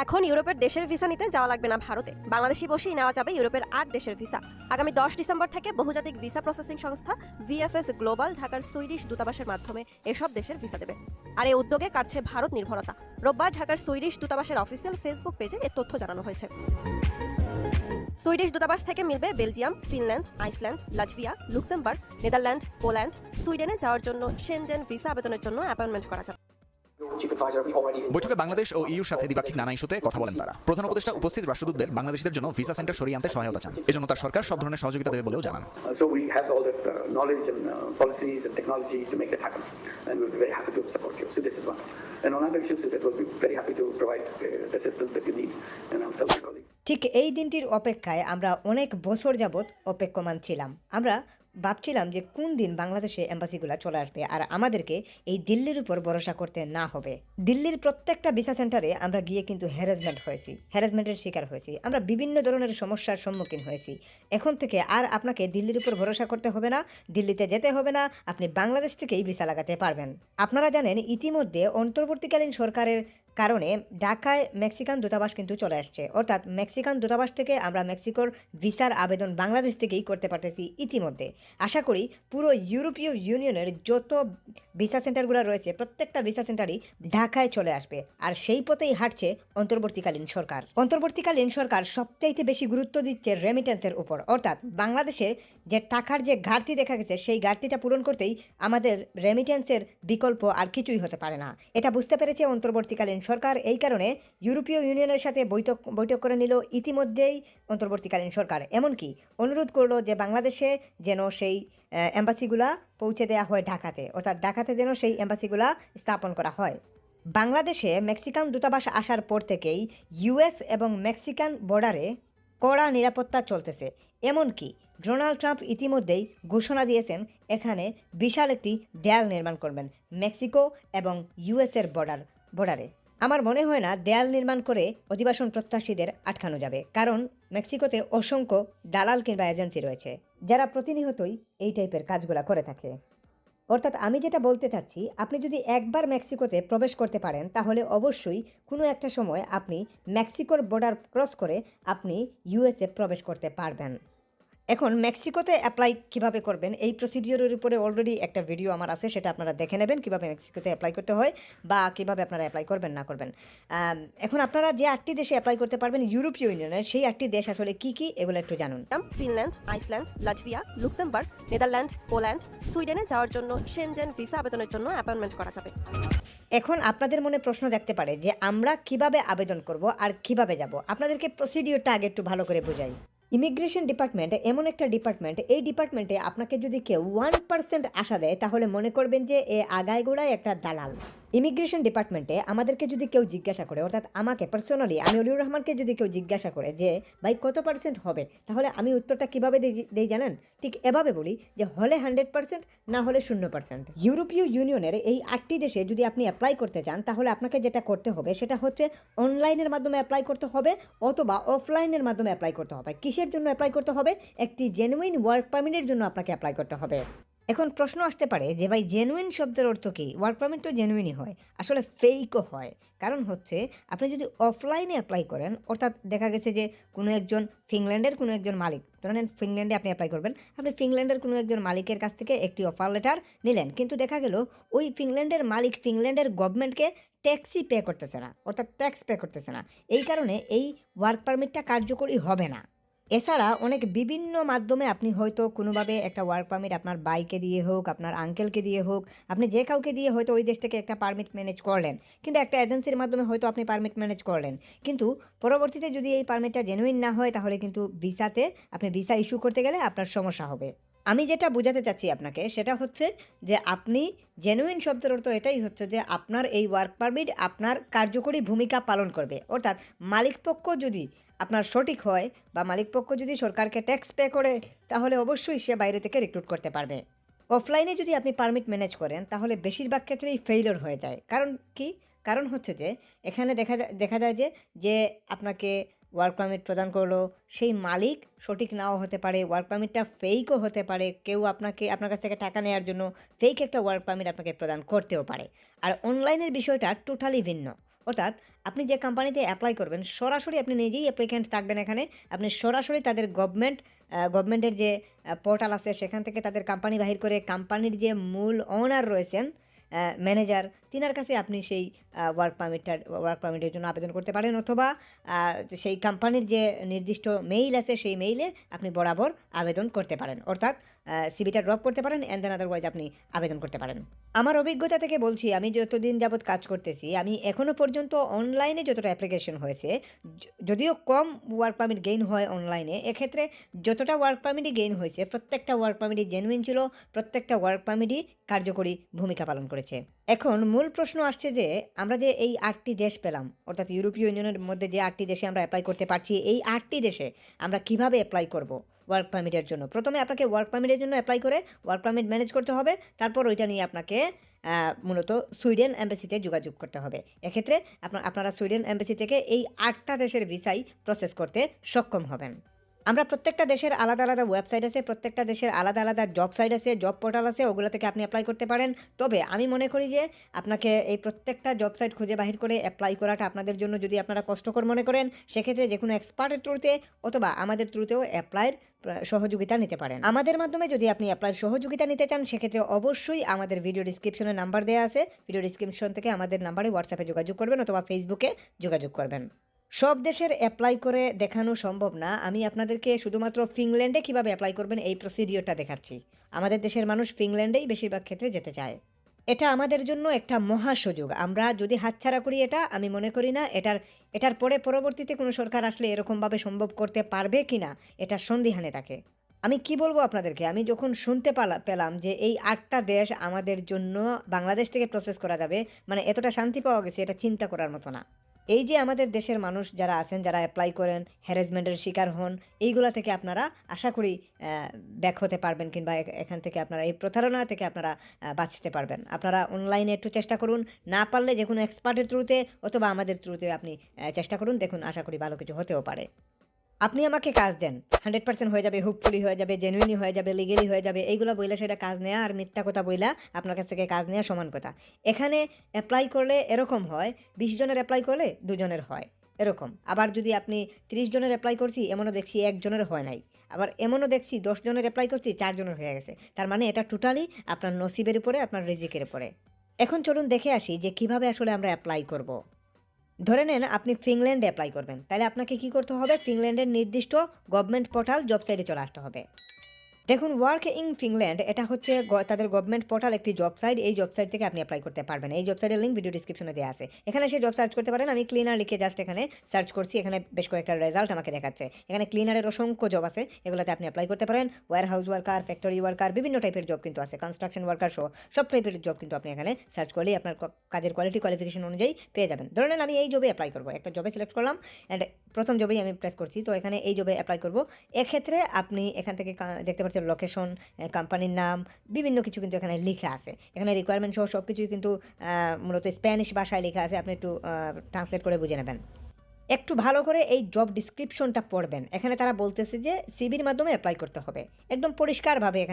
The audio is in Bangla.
এখন ইউরোপের দেশের ভিসা নিতে যাওয়া লাগবে না ভারতে, বাংলাদেশি বসেই নেওয়া যাবে ইউরোপের 8 দেশের ভিসা। আগামী 10 ডিসেম্বর থেকে বহুজাতিক ভিসা প্রসেসিং সংস্থা ভিএফএস গ্লোবাল ঢাকার সুইডিশ দূতাবাসের মাধ্যমে এসব দেশের ভিসা দেবে। আর এই উদ্যোগে কাটছে ভারত নির্ভরতা। রোববার ঢাকার সুইডিশ দূতাবাসের অফিসিয়াল ফেসবুক পেজে এ তথ্য জানানো হয়েছে। সুইডিশ দূতাবাস থেকে মিলবে Belgium, Finland, Iceland, Latvia, Luxembourg, Netherland, Poland. সুইডেনে যাওয়ার জন্য শেনজেন ভিসা আবেদনের জন্য অ্যাপয়েন্টমেন্ট করা যাবে। বৈঠকে বাংলাদেশ ও ইউর সাথে দ্বিপাক্ষিক নানা ইস্যুতে কথা বলেন তারা। প্রধান উপদেষ্টা উপস্থিত রাষ্ট্রদূতদের বাংলাদেশিদের জন্য ভিসা সেন্টার সরিয়ে আনতে সহায়তা চান। এজন্য তার সরকার সব ধরনের সহযোগিতা দেবে বলেও জানান। So we have all the knowledge and policies and technology to make that happen, and we'll be very happy to support you. So this is one. And on other issues, that we'll be very happy to provide the assistance that you need, and I'll tell my colleagues. ঠিক এই দিনটির অপেক্ষায় আমরা অনেক বছর যাবৎ অপেক্ষমান ছিলাম। আমরা ভাবছিলাম যে কোন দিন বাংলাদেশে এম্বাসিগুলো চলে আসবে আর আমাদেরকে এই দিল্লির উপর ভরসা করতে না হবে। দিল্লির প্রত্যেকটা ভিসা সেন্টারে আমরা গিয়ে কিন্তু হ্যারাসমেন্টের শিকার হয়েছি। আমরা বিভিন্ন ধরনের সমস্যার সম্মুখীন হয়েছি। এখন থেকে আর আপনাকে দিল্লির উপর ভরসা করতে হবে না, দিল্লিতে যেতে হবে না, আপনি বাংলাদেশ থেকেই ভিসা লাগাতে পারবেন। আপনারা জানেন ইতিমধ্যে অন্তর্বর্তীকালীন সরকারের কারণে ঢাকায় মেক্সিকান দূতাবাস কিন্তু চলে আসছে। অর্থাৎ মেক্সিকান দূতাবাস থেকে আমরা মেক্সিকোর ভিসার আবেদন বাংলাদেশ থেকেই করতে পারতেছি ইতিমধ্যে। আশা করি পুরো ইউরোপীয় ইউনিয়নের যত ভিসা সেন্টারগুলো রয়েছে প্রত্যেকটা ভিসা সেন্টারই ঢাকায় চলে আসবে। আর সেই পথেই হাঁটছে অন্তর্বর্তীকালীন সরকার। অন্তর্বর্তীকালীন সরকার সবচাইতে বেশি গুরুত্ব দিচ্ছে রেমিটেন্সের উপর। অর্থাৎ বাংলাদেশের যে টাকার যে ঘাটতি দেখা গেছে সেই ঘাটতিটা পূরণ করতেই আমাদের রেমিটেন্সের বিকল্প আর কিছুই হতে পারে না। এটা বুঝতে পেরেছে অন্তর্বর্তীকালীন সরকার। এই কারণে ইউরোপীয় ইউনিয়নের সাথে বৈঠক করে নিল ইতিমধ্যেই অন্তর্বর্তীকালীন সরকার। এমনকি অনুরোধ করলো যে বাংলাদেশে যেন সেই এম্বাসিগুলা পৌঁছে দেওয়া হয় ঢাকাতে, অর্থাৎ ঢাকাতে যেন সেই এম্বাসিগুলা স্থাপন করা হয়। বাংলাদেশে মেক্সিকান দূতাবাস আসার পর থেকেই ইউএস এবং মেক্সিকান বর্ডারে কড়া নিরাপত্তা চলতেছে। এমনকি ডোনাল্ড ট্রাম্প ইতিমধ্যেই ঘোষণা দিয়েছেন এখানে বিশাল একটি দেয়াল নির্মাণ করবেন মেক্সিকো এবং ইউএসের বর্ডারে। আমার মনে হয় না দেয়াল নির্মাণ করে অধিবাসন প্রত্যাশীদের আটকানো যাবে, কারণ মেক্সিকোতে অসংখ্য দালাল কিংবা এজেন্সি রয়েছে যারা প্রতিনিয়তই এই টাইপের কাজগুলো করে থাকে। অর্থাৎ আমি যেটা বলতে চাচ্ছি, আপনি যদি একবার মেক্সিকোতে প্রবেশ করতে পারেন তাহলে অবশ্যই কোনো একটা সময় আপনি মেক্সিকোর বর্ডার ক্রস করে আপনি ইউএসএ প্রবেশ করতে পারবেন। এখন মেক্সিকোতে অ্যাপ্লাই কিভাবে করবেন এই প্রসিডিওরের উপরে অলরেডি একটা ভিডিও আমার আছে, সেটা আপনারা দেখে নেবেন কিভাবে মেক্সিকোতে অ্যাপ্লাই করতে হয় বা কিভাবে আপনারা অ্যাপ্লাই করবেন না করবেন। এখন আপনারা যে 8টি দেশে অ্যাপ্লাই করতে পারবেন ইউরোপীয় ইউনিয়নের, সেই 8টি দেশ আসলে কি এগুলো একটু জানুন। Finland, Iceland, Latvia, Luxembourg, Netherland, Poland. সুইডেনে যাওয়ার জন্য শেনজেন ভিসা আবেদনের জন্য অ্যাপয়েন্টমেন্ট করা যাবে। এখন আপনাদের মনে প্রশ্ন দেখতে পারে যে আমরা কিভাবে আবেদন করব আর কিভাবে যাব। আপনাদেরকে প্রসিডিওরটা আগে একটু ভালো করে বোঝাই। ইমিগ্রেশন ডিপার্টমেন্ট এমন একটা ডিপার্টমেন্ট, এই ডিপার্টমেন্টে আপনাকে যদি কেউ 1% আশা দেয় তাহলে মনে করবেন যে এ আগায় গোড়ায় একটা দালাল। ইমিগ্রেশন ডিপার্টমেন্টে আমাদেরকে যদি কেউ জিজ্ঞাসা করে, অর্থাৎ আমাকে পার্সোনালি আমি অলিউর রহমানকে যদি কেউ জিজ্ঞাসা করে যে ভাই কত % হবে, তাহলে আমি উত্তরটা কীভাবে দেই জানেন? ঠিক এভাবে বলি যে হলে 100%, না হলে 0%। ইউরোপীয় ইউনিয়নের এই 8টি দেশে যদি আপনি অ্যাপ্লাই করতে চান তাহলে আপনাকে যেটা করতে হবে সেটা হচ্ছে অনলাইনের মাধ্যমে অ্যাপ্লাই করতে হবে অথবা অফলাইনের মাধ্যমে অ্যাপ্লাই করতে হবে। কিসের জন্য অ্যাপ্লাই করতে হবে? একটি জেনুইন ওয়ার্ক পারমিটের জন্য আপনাকে অ্যাপ্লাই করতে হবে। এখন প্রশ্ন আসতে পারে যে ভাই জেনুইন শব্দের অর্থ কী? ওয়ার্ক পারমিট তো জেনুইনই হয়, আসলে ফেকও হয়। কারণ হচ্ছে আপনি যদি অফলাইনে অ্যাপ্লাই করেন, অর্থাৎ দেখা গেছে যে কোনো একজন ফিনল্যান্ডের কোনো একজন মালিক, ধরেন ফিনল্যান্ডে আপনি অ্যাপ্লাই করবেন, আপনি ফিনল্যান্ডের কোনো একজন মালিকের কাছ থেকে একটি অফার লেটার নিলেন, কিন্তু দেখা গেল ওই ফিনল্যান্ডের মালিক ফিনল্যান্ডের গভর্নমেন্টকে ট্যাক্সই পে করতেছে না, অর্থাৎ ট্যাক্স পে করতেছে না। এই কারণে এই ওয়ার্ক পারমিটটা কার্যকরী হবে না। এছাড়া অনেক বিভিন্ন মাধ্যমে আপনি হয়তো কোনোভাবে একটা ওয়ার্ক পারমিট আপনার বাইকে দিয়ে হোক, আপনার আঙ্কেলকে দিয়ে হোক, আপনি যে কাউকে দিয়ে হয়তো ওই দেশ থেকে একটা পারমিট ম্যানেজ করলেন, কিন্তু একটা এজেন্সির মাধ্যমে হয়তো আপনি পারমিট ম্যানেজ করলেন, কিন্তু পরবর্তীতে যদি এই পারমিটটা জেনুইন না হয় তাহলে কিন্তু আপনি ভিসা ইস্যু করতে গেলে আপনার সমস্যা হবে। আমি যেটা বোঝাতে চাচ্ছি আপনাকে সেটা হচ্ছে যে আপনি জেনুইন শব্দের অর্থ এটাই হচ্ছে যে আপনার এই ওয়ার্ক পারমিট আপনার কার্যকরী ভূমিকা পালন করবে। অর্থাৎ মালিকপক্ষ যদি আপনার সঠিক হয় বা মালিকপক্ষ যদি সরকারকে ট্যাক্স পে করে তাহলে অবশ্যই সে বাইরে থেকে রিক্রুট করতে পারবে। অফলাইনে যদি আপনি পারমিট ম্যানেজ করেন তাহলে বেশিরভাগ ক্ষেত্রেই ফেইলিওর হয়ে যায়। কারণ কি? কারণ হচ্ছে যে এখানে দেখা যায় যে আপনাকে ওয়ার্ক পারমিট প্রদান করলো সেই মালিক সঠিক নাও হতে পারে, ওয়ার্ক পারমিটটা ফেকও হতে পারে, কেউ আপনার কাছ থেকে টাকা নেওয়ার জন্য ফেক একটা ওয়ার্ক পারমিট আপনাকে প্রদান করতেও পারে। আর অনলাইনের বিষয়টা টোটালি ভিন্ন। অর্থাৎ আপনি যে কোম্পানিতে অ্যাপ্লাই করবেন সরাসরি আপনি নিজেই অ্যাপ্লিক্যান্ট থাকবেন এখানে, আপনি সরাসরি তাদের গভর্নমেন্টের যে পোর্টাল আছে সেখান থেকে তাদের কোম্পানি বাহির করে কোম্পানির যে মূল ওনার রয়েছেন ম্যানেজার, তিনার কাছে আপনি সেই ওয়ার্ক পারমিটের জন্য আবেদন করতে পারেন, অথবা সেই কোম্পানির যে নির্দিষ্ট মেইল আছে সেই মেইলে আপনি বরাবর আবেদন করতে পারেন, অর্থাৎ সিভিটা ড্রপ করতে পারেন অ্যান্ড দেন আদারওয়াইজ আপনি আবেদন করতে পারেন। আমার অভিজ্ঞতা থেকে বলছি, আমি যতদিন যাবৎ কাজ করতেছি, আমি এখনও পর্যন্ত অনলাইনে যতটা অ্যাপ্লিকেশন হয়েছে, যদিও কম ওয়ার্ক পারমিট গেইন হয় অনলাইনে, এক্ষেত্রে যতটা ওয়ার্ক পারমিটই গেইন হয়েছে প্রত্যেকটা ওয়ার্ক পারমিটই জেনুইন ছিল, প্রত্যেকটা ওয়ার্ক পারমিটই কার্যকরী ভূমিকা পালন করেছে। এখন মূল প্রশ্ন আসছে যে আমরা যে এই 8টি দেশ পেলাম, অর্থাৎ ইউরোপীয় ইউনিয়নের মধ্যে যে 8টি দেশে আমরা অ্যাপ্লাই করতে পারছি, এই 8টি দেশে আমরা কিভাবে অ্যাপ্লাই করব ওয়ার্ক পারমিটের জন্য। প্রথমে আপনাকে ওয়ার্ক পারমিটের জন্য অ্যাপ্লাই করে ওয়ার্ক পারমিট ম্যানেজ করতে হবে, তারপর ওইটা নিয়ে আপনাকে মূলত সুইডেন এম্বাসিতে যোগাযোগ করতে হবে। এক্ষেত্রে আপনারা সুইডেন এম্বাসি থেকে এই 8টা দেশের ভিসাই প্রসেস করতে সক্ষম হবেন। আমরা প্রত্যেকটা দেশের আলাদা আলাদা ওয়েবসাইট আছে, প্রত্যেকটা দেশের আলাদা আলাদা জব সাইট আছে, জব পোর্টাল আছে, ওগুলো থেকে আপনি অ্যাপ্লাই করতে পারেন। তবে আমি মনে করি যে আপনাকে এই প্রত্যেকটা জব সাইট খুঁজে বাহির করে অ্যাপ্লাই করাটা আপনাদের জন্য যদি আপনারা কষ্টকর মনে করেন, সেক্ষেত্রে যে কোনো এক্সপার্টের থ্রুতে অথবা আমাদের থ্রুতেও অ্যাপ্লাইয়ের সহযোগিতা নিতে পারেন। আমাদের মাধ্যমে যদি আপনি অ্যাপ্লাইয়ের সহযোগিতা নিতে চান, সেক্ষেত্রে অবশ্যই আমাদের ভিডিও ডিসক্রিপশনে নাম্বার দেওয়া আছে, ভিডিও ডিসক্রিপশন থেকে আমাদের নাম্বারে হোয়াটসঅ্যাপে যোগাযোগ করবেন অথবা ফেসবুকে যোগাযোগ করবেন। সব দেশের অ্যাপ্লাই করে দেখানো সম্ভব না, আমি আপনাদেরকে শুধুমাত্র ফিনল্যান্ডে কীভাবে অ্যাপ্লাই করবেন এই প্রসিডিওরটা দেখাচ্ছি। আমাদের দেশের মানুষ ফিনল্যান্ডেই বেশিরভাগ ক্ষেত্রে যেতে চায়। এটা আমাদের জন্য একটা মহা সুযোগ, আমরা যদি হাতছাড়া করি এটা, আমি মনে করি না এটার পরবর্তীতে কোনো সরকার আসলে এরকমভাবে সম্ভব করতে পারবে কি না, এটা সন্দিহানে থাকে। আমি কি বলবো আপনাদেরকে, আমি যখন শুনতে পেলাম যে এই 8টা দেশ আমাদের জন্য বাংলাদেশ থেকে প্রসেস করা যাবে, মানে এতটা শান্তি পাওয়া গেছে, এটা চিন্তা করার মতো না। এই যে আমাদের দেশের মানুষ যারা আছেন, যারা অ্যাপ্লাই করেন, হ্যারাসমেন্টের শিকার হন, এইগুলা থেকে আপনারা আশা করি ব্যাক হতে পারবেন, কিংবা এখান থেকে আপনারা এই প্রতারণা থেকে আপনারা বাঁচতে পারবেন। আপনারা অনলাইনে একটু চেষ্টা করুন, না পারলে যে কোনো এক্সপার্টের থ্রুতে অথবা আমাদের থ্রুতে আপনি চেষ্টা করুন, দেখুন আশা করি ভালো কিছু হতেও পারে। আপনি আমাকে কাজ দেন, 100% হয়ে যাবে, হোপফুলি হয়ে যাবে, জেনুইনই হয়ে যাবে, লিগেলি হয়ে যাবে, এইগুলো বইলে সেটা কাজ নেওয়া আর মিথ্যা কথা বইলা আপনার কাছ থেকে কাজ নেওয়া সমান কথা। এখানে অ্যাপ্লাই করলে এরকম হয়, 20 জনের অ্যাপ্লাই করলে 2 জনের হয় এরকম। আবার যদি আপনি 30 জনের অ্যাপ্লাই করছি, এমনও দেখছি 1 জনের হয় নাই, আবার এমনও দেখছি 10 জনের অ্যাপ্লাই করছি 4 জনের হয়ে গেছে। তার মানে এটা টোটালি আপনার নসিবের উপরে, আপনার রিজিকের উপরে। এখন চলুন দেখে আসি যে কিভাবে আসলে আমরা অ্যাপ্লাই করব। ধরে নেন আপনি ফিনল্যান্ডে অ্যাপ্লাই করবেন, তাহলে আপনাকে কি করতে হবে, ফিনল্যান্ডের নির্দিষ্ট গভর্নমেন্ট পোর্টাল জব সাইটে চলে আসতে হবে। দেখুন, ওয়ার্ক ইন ফিনল্যান্ড এটা হচ্ছে তাদের গভর্নমেন্ট পোর্টাল, একটি জব সাইট। এই জব সাইট থেকে আপনি অ্যাপ্লাই করতে পারবেন। এই জব সাইটের লিঙ্ক ভিডিও ডিসক্রিপশনে দেওয়া আছে, এখানে সেই জব সার্চ করতে পারেন। আমি ক্লিনার লিখে জাস্ট এখানে সার্চ করছি, এখানে বেশ কয়েকটা রেজাল্ট আমাকে দেখাচ্ছে। এখানে ক্লিনারের অসংখ্য জব আছে, এগুলোতে আপনি অ্যাপ্লাই করতে পারেন। Warehouse worker, factory worker, বিভিন্ন টাইপের জব কিন্তু আছে, কনস্ট্রাকশন ওয়ার্কার সহ সব টাইপের জব কিন্তু আপনি এখানে সার্চ করলেই আপনার কাজের কোয়ালিফিকেশন অনুযায়ী পেয়ে যাবেন। ধরে নেন আমি এই জবে অ্যাপ্লাই করবো, একটা জবে সিলেক্ট করলাম অ্যান্ড প্রথম জবেই আমি প্রেস করছি, তো এখানে এই জবে অ্যাপ্লাই করবো। এক্ষেত্রে আপনি এখান থেকে দেখতে পাচ্ছেন লোকেশন, কোম্পানির নাম, বিভিন্ন কিছু কিন্তু এখানে লেখা আছে। এখানে রিকোয়ারমেন্ট সহ সব কিছুই কিন্তু মূলত স্প্যানিশ ভাষায় লেখা আছে, আপনি একটু ট্রান্সলেট করে বুঝে নেবেন। একটু ভালো করে এই জব ডিসক্রিপশনটা পড়বেন। এখানে তারা বলতেছে যে সিভির মাধ্যমে অ্যাপ্লাই করতে হবে, একদম পরিষ্কারভাবে এখানে